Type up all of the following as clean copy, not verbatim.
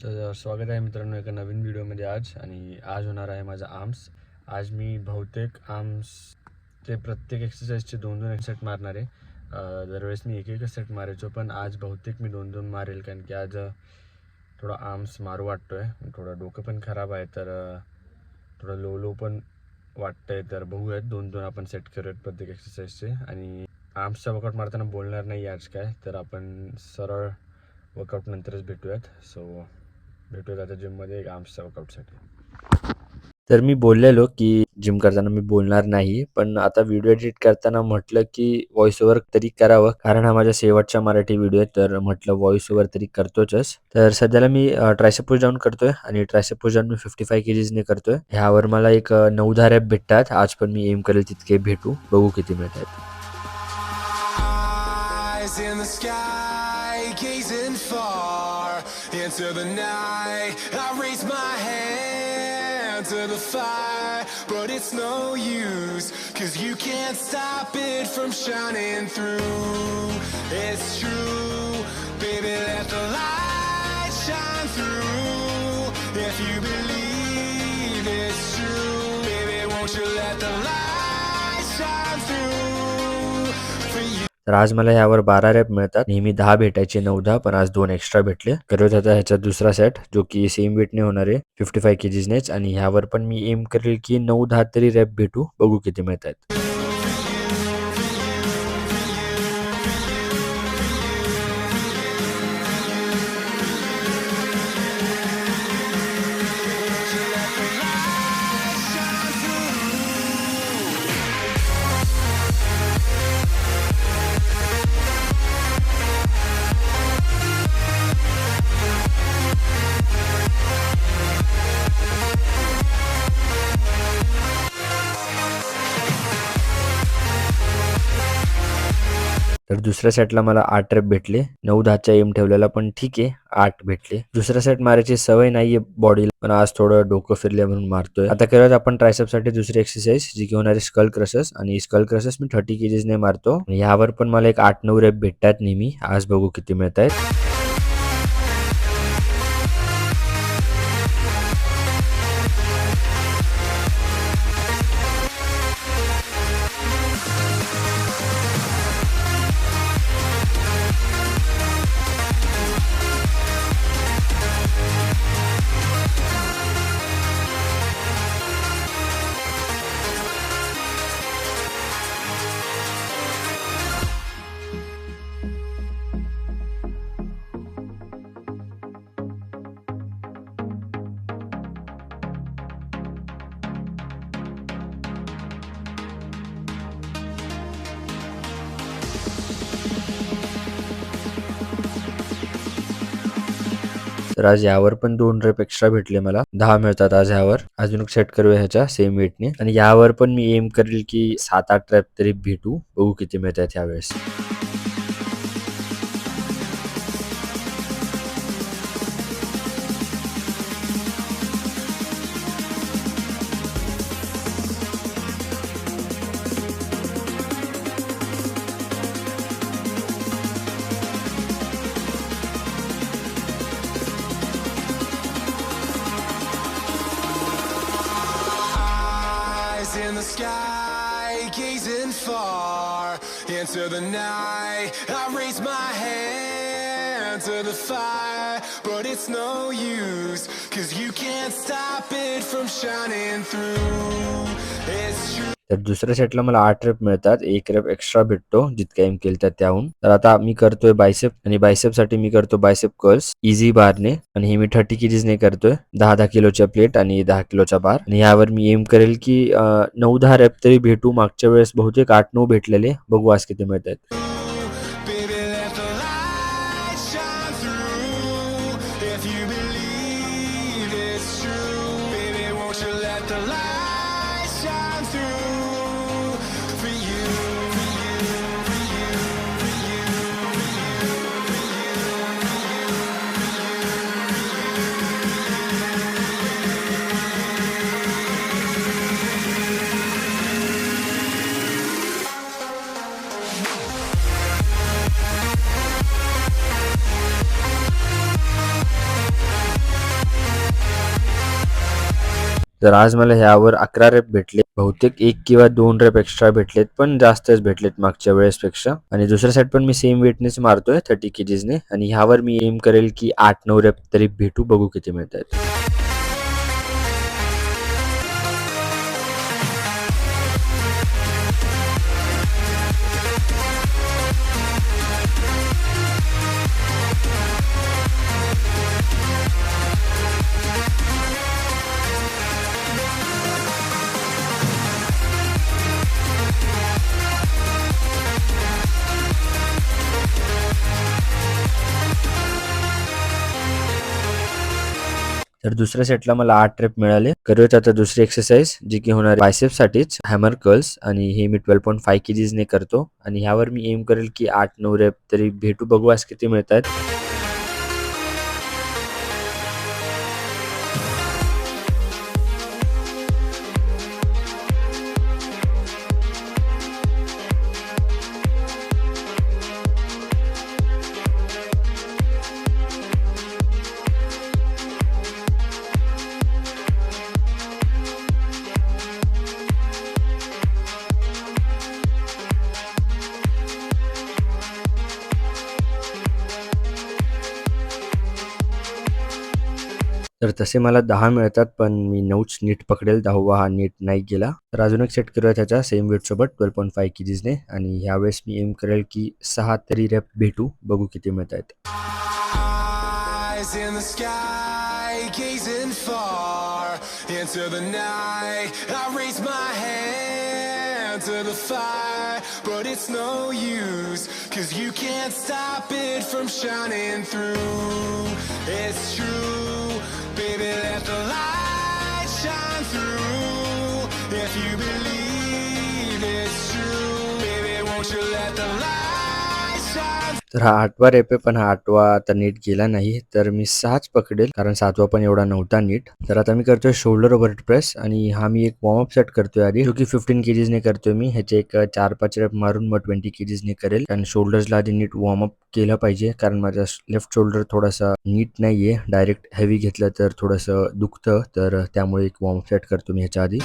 तर स्वागत आहे मित्रांनो एका नवीन व्हिडिओमध्ये आज होणार आहे माझा आर्म्स. आज मी बहुतेक आर्म्सचे प्रत्येक एक्सरसाइजचे 2-2 सेट मारणार आहे. दरवेळेस मी एक सेट मारायचो, पण आज बहुतेक मी 2-2 मारेल, कारण की आज थोडा आर्म्स मारू वाटतो आहे. थोडं डोकं पण खराब आहे, तर थोडं लो पण वाटतं आहे. तर बघूयात 2-2 आपण सेट करूयात प्रत्येक एक्सरसाइजचे. आणि आर्म्सचा वर्कआउट मारताना बोलणार नाही आज काय, तर आपण सरळ वर्कआउट नंतरच भेटूयात. भेटूयात आता जिममध्ये एक आर्म्सच्या वर्कआउटसाठी. तर मी बोललेलो की जिम करताना मी बोलणार नाही, पण आता व्हिडिओ एडिट करताना म्हटलं की व्हॉइस ओव्हर तरी करावं, कारण हा माझा शेवटचा मराठी व्हिडिओ आहे. तर म्हटलं व्हॉइस ओव्हर तरी करतोच. तर सध्याला मी ट्रायसेप पुश डाऊन करतोय, आणि ट्रायसेप पुश डाऊन मी 55 kgs करतोय. ह्यावर मला एक 9-10 रॅप भेटतात. आज पण मी एम करेल तितके भेटू, बघू किती मिळतात. In the sky, gazing far into the night, I raise my hand to the fire, but it's no use, 'cause you can't stop it from shining through. It's true, baby, let the light shine through. If you believe it's true, baby, won't you let the light shine through for you. तर आज मला यावर 12 rap मिळतात. नेहमी 10 भेटायचे, 9-10, पण आज 2 extra भेटले. करूयात आता ह्याचा दुसरा सेट, जो की सेम वेटने होणार आहे 55 kgsनेच. आणि ह्यावर पण मी एम करेल की 9-10 तरी रॅप भेटू, बघू किती मिळतात. तर दुसऱ्या सेटला मला 8 रॅप भेटले. 9-10चा एम ठेवलेला, पण ठीक आहे, 8 भेटले. दुसरा सेट मारायची सवय नाहीये बॉडीला, पण आज थोडं डोकं फिरले म्हणून मारतोय. आता करूयात आपण ट्रायसेपसाठी दुसरी एक्सरसाइज, जी की होणार आहे स्कल क्रशर्स. आणि स्कल क्रशर्स मी 30 kgsने मारतो. यावर पण मला एक 8-9 रॅप भेटतात नेहमी. आज बघू किती मिळत आहेत. तर आज यावर पण 2 रॅप एक्स्ट्रा भेटले मला, 10 मिळतात आज ह्यावर. अजून एक सेट करूया ह्याच्या सेम वेटने. आणि यावर पण मी एम करेल की 7-8 रॅप तरी भेटू, बघू किती मिळतात ह्यावेळेस. In the sky, gazing far into the night, I raise my hand to the fire, but it's no use, 'cause you can't stop it from shining through. It's true. तर दुसऱ्या सेटला मला 8 रॅप मिळतात, 1 रॅप एक्स्ट्रा भेटतो जितका M केलं त्याहून. तर आता मी करतोय बायसेप, आणि बायसेपसाठी मी करतो बायसेप कर्ल्स इझी बारने. आणि हे मी 30 kgsने करतोय. 10-10 किलोच्या प्लेट आणि 10 किलोचा बार. आणि यावर मी एम करेल की 9-10 रॅप तरी भेटू. मागच्या वेळेस बहुतेक 8-9 भेटलेले, बघू आज किती मिळतात. तर आज मला ह्यावर 11 रेप भेटले. बहुतेक 1 किंवा 2 रेप एक्स्ट्रा भेटलेत, पण जास्तच भेटलेत मागच्या वेळेसपेक्षा. आणि दुसरा सेट पण मी सेम वेटनेच मारतोय 30 केजीसने आणि ह्यावर मी एम करेल की 8-9 रेप तरी भेटू, बघू किती मिळतायत. तर दुसऱ्या सेटला मला 8 रेप मिळाले. करूयात आता दुसरी एक्सरसाइज, जी की होणार बायसेपसाठीच, हॅमर कर्ल्स. आणि हे मी 12.5 केजीजने करतो आणि ह्यावर मी एम करेल की 8-9 रेप तरी भेटू, बघू आज किती मिळतायत. तर तसे मला 10 मिळतात, पण मी 9च नीट पकडेल, 10वा हा नीट नाही गेला. तर अजून एक सेट करूया त्याच्या सेम वेटसोबत 12.5 केजीजने आणि ह्यावेळेस मी एम करेल की 6 तरी रेप भेटू, बघू किती मिळतायत. In the sky, gazing far into the night, I raise my hand to the fire, but it's no use, 'cause you can't stop it from shining through. It's true, baby, let the light shine through. If you believe it's true, baby, won't you let the light shine. तर हा 8वा rape आहे, पण हा 8वा आता नीट गेला नाही, तर मी 6च पकडेल, कारण 7वा पण एवढा नव्हता नीट. तर आता मी करतोय शोल्डर ओव्हरहेड प्रेस आणि हा मी एक वॉर्मअप सेट करतोय आधी, जो की 15 केजीजने करतोय मी. ह्याचे एक 4-5 रेप मारून मग 20 केजीजने करेल, कारण शोल्डर्सला आधी नीट वॉर्मअप केलं पाहिजे, कारण माझा लेफ्ट शोल्डर थोडासा नीट नाहीये. डायरेक्ट हेवी घेतलं तर थोडंसं दुखतं, तर त्यामुळे एक वॉर्मअप सेट करतो मी ह्याच्या आधी.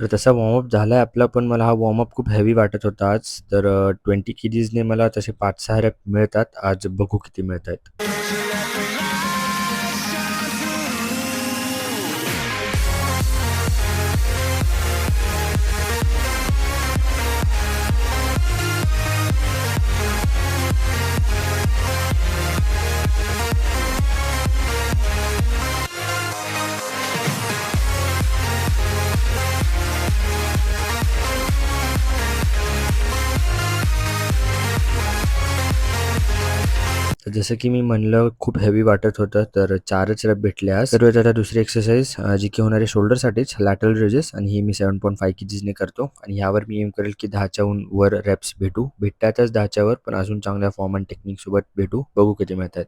तर तसा वॉर्मअप झालाय आपला, पण मला हा वॉर्मअप खूप हेवी वाटत होता आज. तर 20 केजीजने मला तसे 5-6 रेप मिळतात. आज बघू किती मिळतायत. तर जसं की मी म्हणलं, खूप हेवी वाटत होतं, तर 4च रेप भेटले आज. तर आता दुसरी एक्सरसाइज, जी की होणार आहे शोल्डरसाठीच, लॅटरल रेजेस, आणि ही मी 7.5 केजीजने करतो आणि ह्यावर मी एम करेल की 10च्याहून वर रेप्स भेटतातच 10च्या वर, पण अजून चांगल्या फॉर्म आणि टेक्निकसोबत भेटू, बघू किती मिळतात.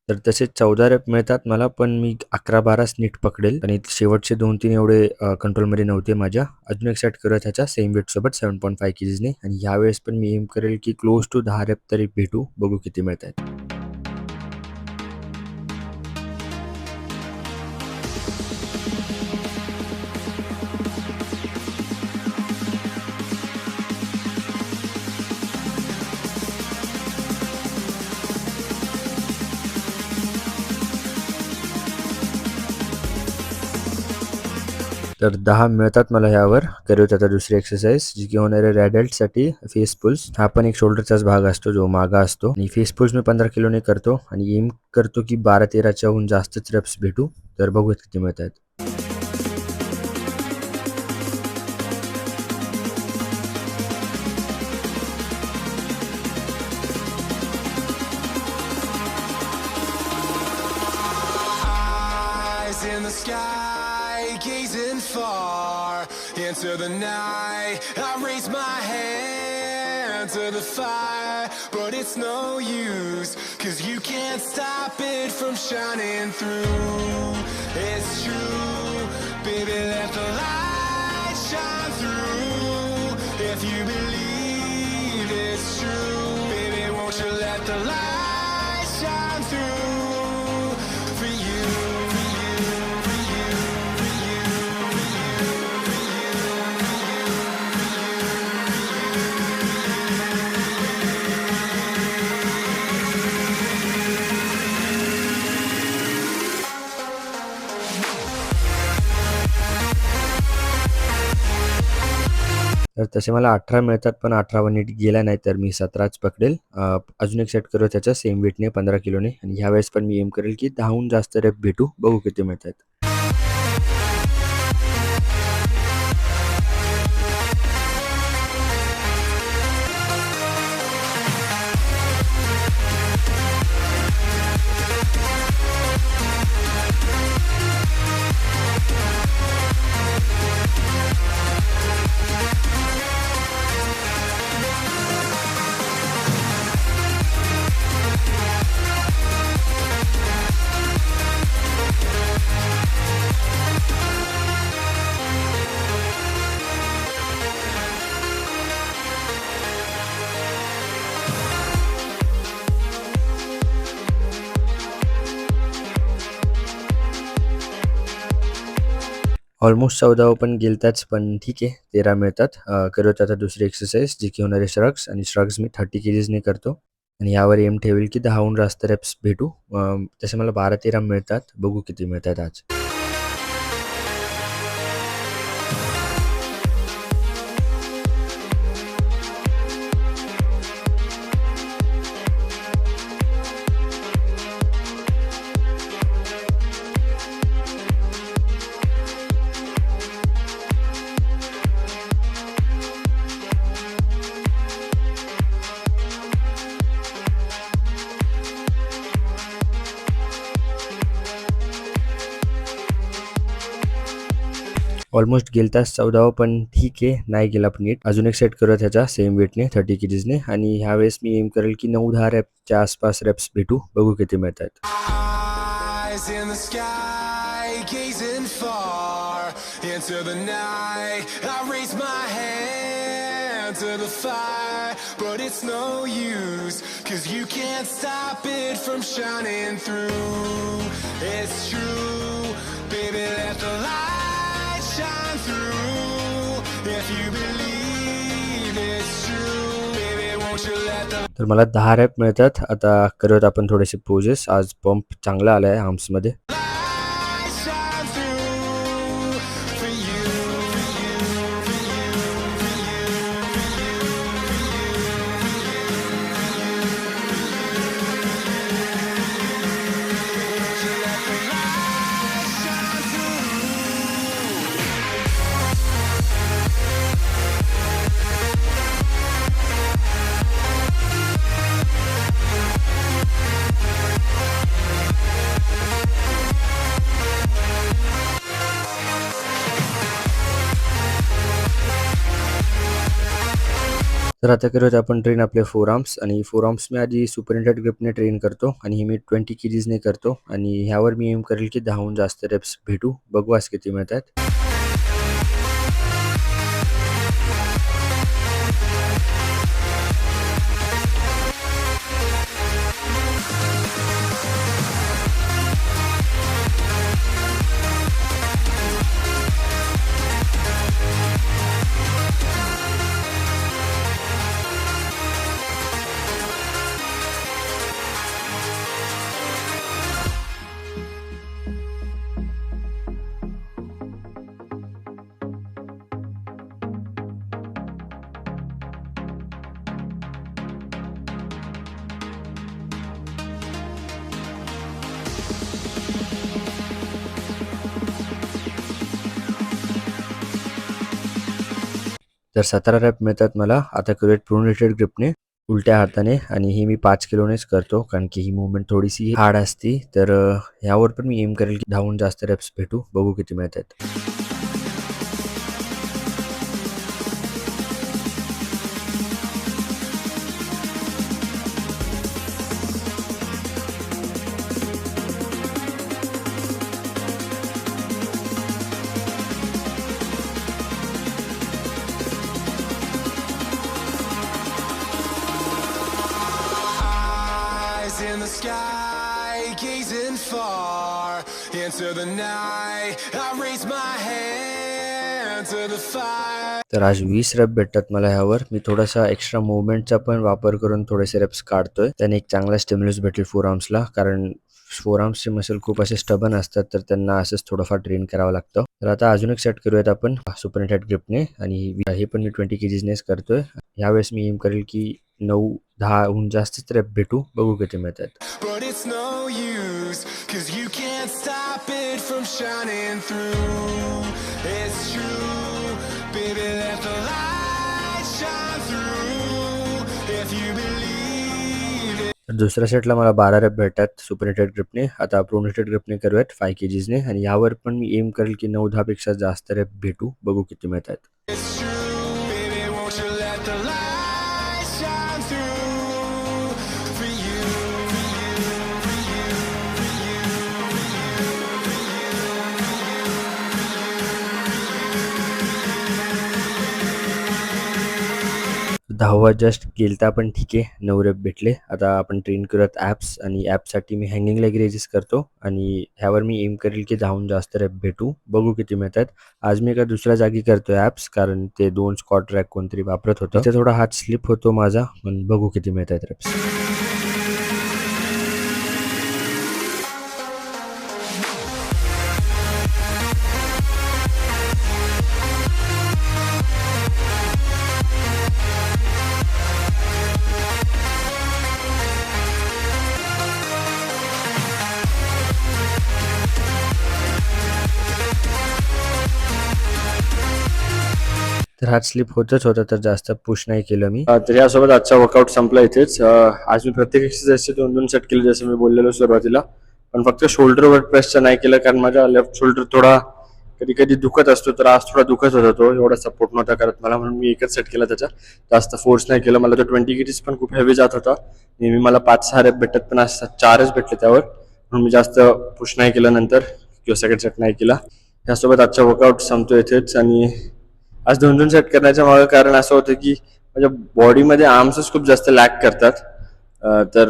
तर तसे 14 रेप मिळतात मला, पण मी 11-12च नीट पकडेल आणि शेवटचे 2-3 एवढे कंट्रोलमध्ये नव्हते माझ्या. अजून एक सेट करूया त्याच्या सेम वेटसोबत 7.5 केजीजने आणि ह्यावेळेस पण मी एम करेल की क्लोज टू 10 रेप तरी भेटू, बघू किती मिळतायत. तर 10 मिळतात मला ह्यावर. करूयात आता दुसरी एक्सरसाइज, जी की होणार आहे रॅडल्टसाठी फेस पुल्स. हा पण एक शोल्डरचाच भाग असतो, जो मागा असतो. आणि फेस पुल्स मी 15 किलोने करतो आणि एम करतो की 12-13च्याहून जास्तच रेप्स भेटू. तर बघूयात किती मिळतात. in the sky, gazing far into the night. I raise my hand to the fire, but it's no use, 'cause you can't stop it from shining through. It's true, baby, let the light shine through. If you believe it's true, baby, won't you let the light shine through for you, for you, for you, for you, for you, for तर तसे मला 18 मिळतात, पण 18 वा नीट गेला नाही, तर मी 17च पकडेल. अजून एक सेट करू त्याच्या सेम वेटने 15 किलोने, आणि ह्यावेळेस पण मी एम करेल की 10हून जास्त रेप भेटू, बघू किती मिळतात. ऑलमोस्ट 14 पण गेलताच, पण ठीक आहे, 13 मिळतात. करूयात आता दुसरी एक्सरसाइज, जी की होणार आहे श्रग्स, आणि श्रग्स मी 30 केजीजने करतो, आणि यावर एम ठेवेल की 10हून जास्त रेप्स भेटू. तसे मला 12-13 मिळतात, बघू किती मिळतात आज. ऑलमोस्ट गेलताच 14, पण ठीक आहे, नाही गेला पण नीट. अजून एक सेट करूया त्याच्या सेम वेटने 30 केजीजने, आणि ह्यावेळेस मी एम करेल की 9-10 रेपच्या आसपास रेप्स भेटू, बघू किती मिळतात. eyes in the sky, gazing far into the night. I raise my hand to the fire, but it's no use, 'cause you can't stop it from shining through. It's true, baby, let the light shine through. If you believe it's true, baby, won't you let the तर मला 10 rap मिळतात. आता करूयात आपण थोडेसे poses. आज pump चांगला आला आहे आर्म्समध्ये. light shine through for you, for you, for you, for you, for you, let the light shine through. तर आता करूयात आपण ट्रेन आपले फोर आर्म्स, आणि फोर आर्म्स मी आधी सुपरिटेंडेड ग्रिपने ट्रेन करतो, आणि हे मी 20 केजीजने करतो, आणि ह्यावर मी एम करेल की 10हून जास्त रेप्स भेटू, बघू आज किती मिळतात. तर 17 रॅप मिळतात मला. आता करूयात प्रोनेटेड ग्रिपने. उलट्या हाताने आणि ही मी 5 किलोनेच करतो कारण की ही मूवमेंट थोडीशी हार्ड असती. तर ह्यावर पण मी एम करेल की 10हून जास्त रेप्स भेटू, बघू किती मिळतात. Eyes in the sky, gazing far into the night. I raise my hand to the fire. तर आज 20 रेप भेटतात मला ह्यावर. मी थोडासा एक्स्ट्रा मुवमेंटचा पण वापर करून थोडेसे रेप्स काढतोय. त्याने एक चांगला स्टिम्युलस भेटेल फोर आर्म्सला, कारण फोर आर्म्सचे मसल खूप असे स्टबन असतात, तर त्यांना असंच थोडंफार ट्रेन करावं लागतं. तर आता अजून एक सेट करूयात आपण सुपर नेट ग्रिपने, आणि हे पण मी 20 kgsनेच करतोय. यावेळेस मी एम करेल की 9-10हून जास्तच रेप भेटू, बघू किती मिळतात. But it's no use, 'cause you can't stop it from shining through. It's true, baby, let the light shine through. If you believe it. तर दुसऱ्या सेटला मला 12 रेप भेटतात सुपरनेटेड ग्रिपने. आता प्रोनेटेड ग्रिपने करूयात 5 kgsने, आणि यावर पण मी एम करेल की 9-10 पेक्षा जास्त रेप भेटू, बघू किती मिळतात. It's true, baby, won't you let the light shine through for you, for you, for you, for you, for you. 10वा जस्ट गेलता पण ठीक आहे, 9 रेप भेटले. आता आपण ट्रेन करूयात ॲप्स, आणि ॲपसाठी मी हँगिंग लेग रेजेस करतो, आणि ह्यावर मी एम करेल की 10हून जास्त रेप भेटू, बघू किती मिळतात. आज मी एका दुसऱ्या जागी करतोय ॲप्स, कारण ते 2 स्क्वॉट ट्रॅक कोणतरी वापरत होतं. तिथे थोडा हात स्लिप होतो माझा, पण बघू किती मिळतात रेप्स. तर हात स्लिप होतच होता, तर जास्त पुश नाही केलं मी. तर यासोबत आजचा वर्कआउट संपला इथेच. आज मी प्रत्येक एक्सरसाइजचे 2-2 सेट केले, जसं मी बोललेलो सुरुवातीला. पण फक्त शोल्डरवर प्रेसचा नाही केलं, कारण माझा लेफ्ट शोल्डर थोडा कधी कधी दुखत असतो, तर आज थोडा दुखत होता तो, एवढा सपोर्ट नव्हता करत मला, म्हणून मी एकच सेट केला त्याचा. जास्त फोर्स नाही केलं. मला तो 20 kgs पण खूप हेवी जात होता. नेहमी मला 5-6 रेप भेटत, पण आज 4च भेटले त्यावर, म्हणून मी जास्त पुश नाही केलं नंतर, किंवा सेकंड सेट नाही केला. यासोबत आजचा वर्कआउट संपतो इथेच. आणि आज 2-2 सेट करण्याच्या मागे कारण असं होतं की माझ्या बॉडीमध्ये आर्म्सच खूप जास्त लॅक करतात. तर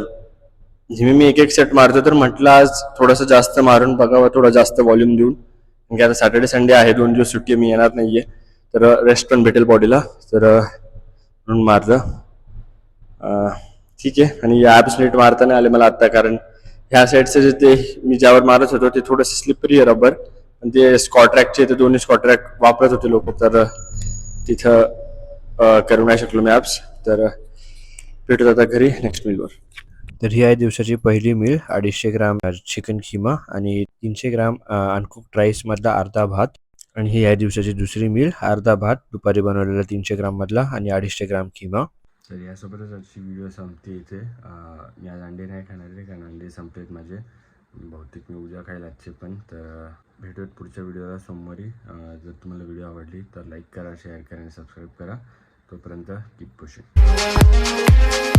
नेहमी मी एक सेट मारतो, तर म्हटलं आज थोडंसं जास्त मारून बघावं, थोडं जास्त व्हॉल्यूम देऊन, कारण आता सॅटर्डे संडे आहे, 2 दिवस सुट्टी, मी येणार नाहीये, तर रेस्ट पण भेटेल बॉडीला, तर म्हणून मारलं. ठीक आहे. आणि या ॲप्स नीट मारता नाही आले मला आत्ता, कारण ह्या साईडचे जे ते मी ज्यावर मारत होतो ते थोडंसं स्लिपरी आहे रबर, आणि ते स्कॉट्रॅकचे ते दोन्ही स्कॉट्रॅक वापरत होते लोक, तर तिथं करू नाही शकलो मी ॲप्स. तर भेटत आता घरी नेक्स्ट मीलवर. तर ही आहे दिवसाची पहिली मील. 250 ग्राम चिकन खिमा आणि 300 ग्राम अनकुक्ड राईस मधला अर्धा भात. आणि ही आहे दिवसाची दुसरी मील. अर्धा भात दुपारी बनवलेला 300 ग्राम मधला आणि 250 ग्राम खिमा. तर यासोबतच आजची व्हिडिओ संपते इथे. मी आज अंडे नाही खाणार आहे, कारण अंडे संपलेत माझे. बहुतेक मी उद्या खायला आजचे पण. तर भेटूयात पुढच्या व्हिडिओला सोमवारी. जर तुम्हाला व्हिडिओ आवडली तर लाईक करा, शेअर करा आणि सबस्क्राईब करा. तोपर्यंत कीप पुशिंग.